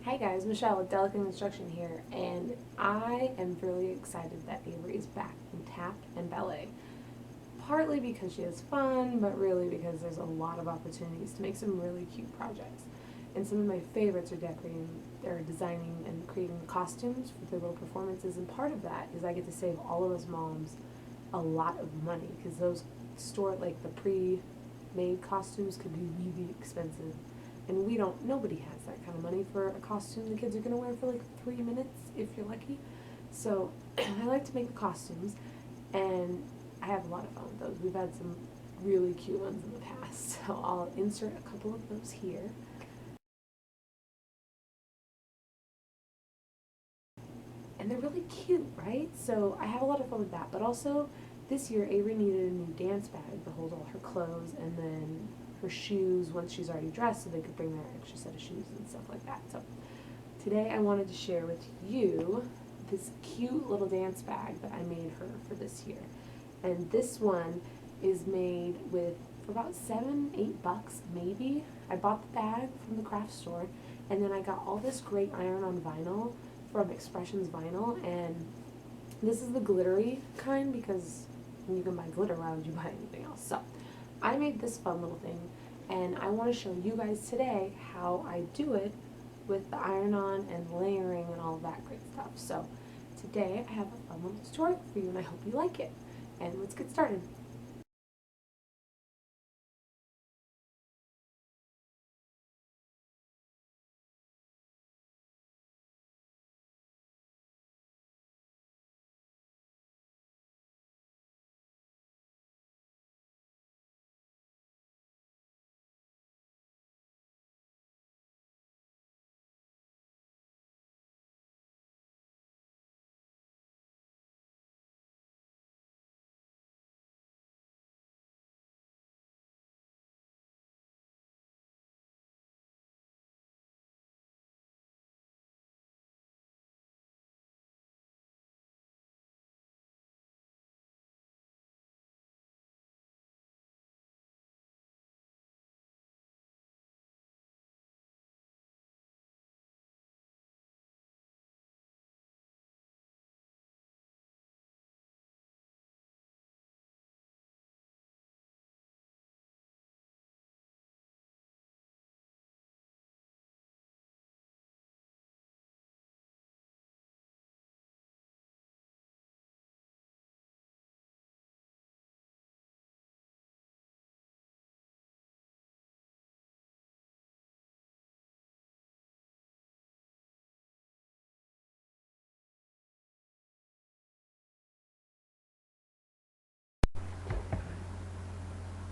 Hi guys, Michelle with Delicate Instruction here, and I am really excited that Avery is back in tap and ballet. Partly because she has fun, but really because there's a lot of opportunities to make some really cute projects. And some of my favorites are decorating, or designing and creating the costumes for their little performances, and part of that is I get to save all of those moms a lot of money because those like the pre-made costumes could be really expensive, and nobody has that kind of money for a costume the kids are going to wear for like 3 minutes if you're lucky. So I like to make the costumes, and I have a lot of fun with those. We've had some really cute ones in the past, so I'll insert a couple of those here. And they're really cute, right? So I have a lot of fun with that. But also, this year Avery needed a new dance bag to hold all her clothes and then her shoes once she's already dressed, so they could bring their extra set of shoes and stuff like that. So today I wanted to share with you this cute little dance bag that I made her for this year. And this one is made with, for about $7, $8 maybe. I bought the bag from the craft store, and then I got all this great iron-on vinyl from Expressions Vinyl, and this is the glittery kind because when you can buy glitter, why would you buy anything else? So I made this fun little thing, and I want to show you guys today how I do it with the iron-on and layering and all of that great stuff. So today I have a fun little tutorial for you, and I hope you like it. And let's get started.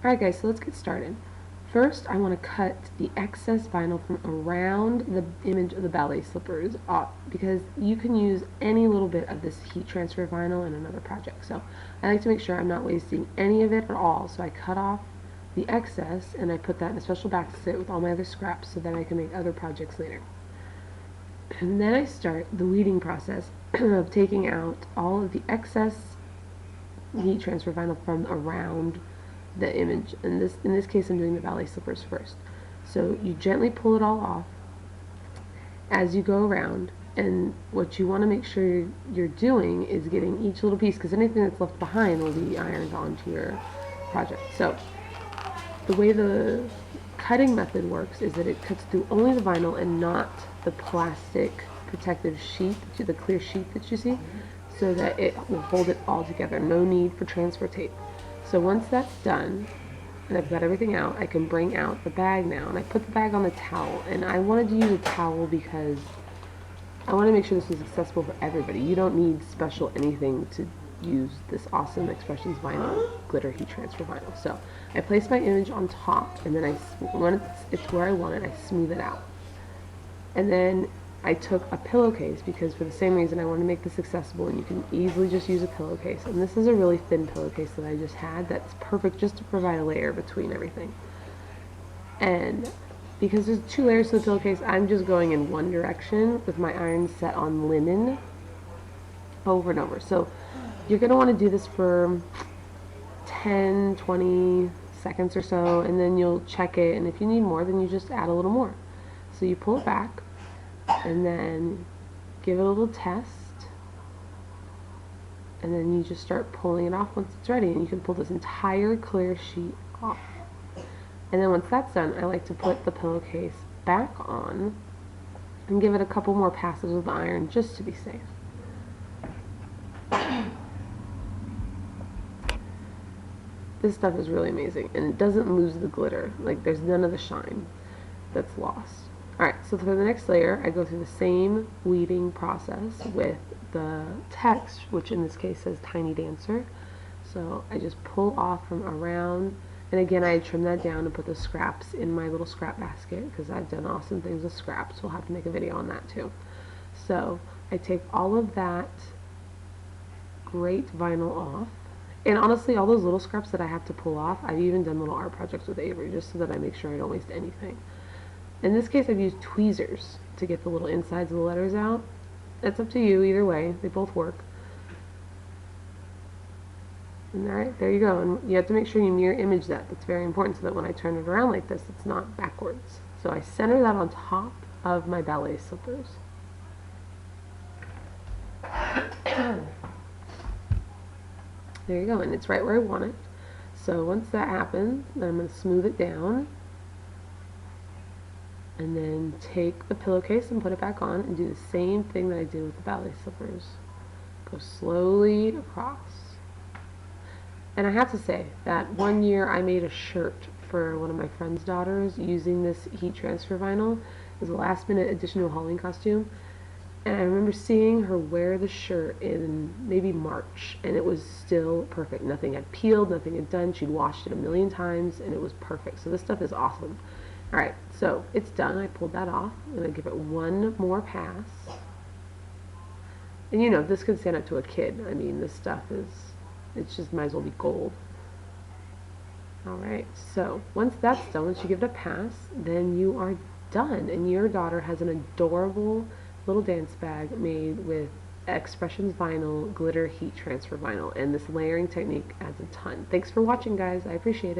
Alright guys, so let's get started. First, I want to cut the excess vinyl from around the image of the ballet slippers off because you can use any little bit of this heat transfer vinyl in another project. So I like to make sure I'm not wasting any of it at all. So I cut off the excess and I put that in a special basket with all my other scraps so that I can make other projects later. And then I start the weeding process of taking out all of the excess heat transfer vinyl from around the image. And in this case I'm doing the ballet slippers first. So you gently pull it all off as you go around, and what you want to make sure you're doing is getting each little piece, because anything that's left behind will be ironed onto your project. So the way the cutting method works is that it cuts through only the vinyl and not the plastic protective sheet, the clear sheet that you see, so that it will hold it all together. No need for transfer tape. So once that's done, and I've got everything out, I can bring out the bag now. And I put the bag on the towel. And I wanted to use a towel because I want to make sure this is accessible for everybody. You don't need special anything to use this awesome Expressions Vinyl glitter heat transfer vinyl. So I place my image on top, and then when it's where I want it, I smooth it out. And then I took a pillowcase because for the same reason I want to make this accessible, and you can easily just use a pillowcase. And this is a really thin pillowcase that I just had that's perfect just to provide a layer between everything. And because there's 2 layers to the pillowcase, I'm just going in one direction with my iron set on linen over and over. So you're going to want to do this for 10, 20 seconds or so, and then you'll check it, and if you need more, then you just add a little more. So you pull it back, and then give it a little test, and then you just start pulling it off once it's ready, and you can pull this entire clear sheet off. And then once that's done, I like to put the pillowcase back on and give it a couple more passes with the iron just to be safe. This stuff is really amazing, and it doesn't lose the glitter. Like, there's none of the shine that's lost. Alright, so for the next layer, I go through the same weaving process with the text, which in this case says Tiny Dancer. So I just pull off from around, and again I trim that down and put the scraps in my little scrap basket, because I've done awesome things with scraps. We'll have to make a video on that too. So I take all of that great vinyl off. And honestly, all those little scraps that I have to pull off, I've even done little art projects with Avery, just so that I make sure I don't waste anything. In this case, I've used tweezers to get the little insides of the letters out. That's up to you, either way. They both work. And alright, there you go. And you have to make sure you mirror image that. That's very important, so that when I turn it around like this, it's not backwards. So I center that on top of my ballet slippers. There you go, and it's right where I want it. So once that happens, then I'm going to smooth it down, and then take the pillowcase and put it back on and do the same thing that I did with the ballet slippers. Go slowly across. And I have to say that one year I made a shirt for one of my friend's daughters using this heat transfer vinyl. It was a last minute addition to a Halloween costume. And I remember seeing her wear the shirt in maybe March, and it was still perfect. Nothing had peeled, nothing had done. She'd washed it a million times, and it was perfect. So this stuff is awesome. Alright, so it's done. I pulled that off. I'm going to give it one more pass. And you know, this could stand up to a kid. I mean, this stuff is, it's just might as well be gold. Alright, so once that's done, once you give it a pass, then you are done. And your daughter has an adorable little dance bag made with Expressions vinyl, glitter heat transfer vinyl, and this layering technique adds a ton. Thanks for watching, guys. I appreciate it.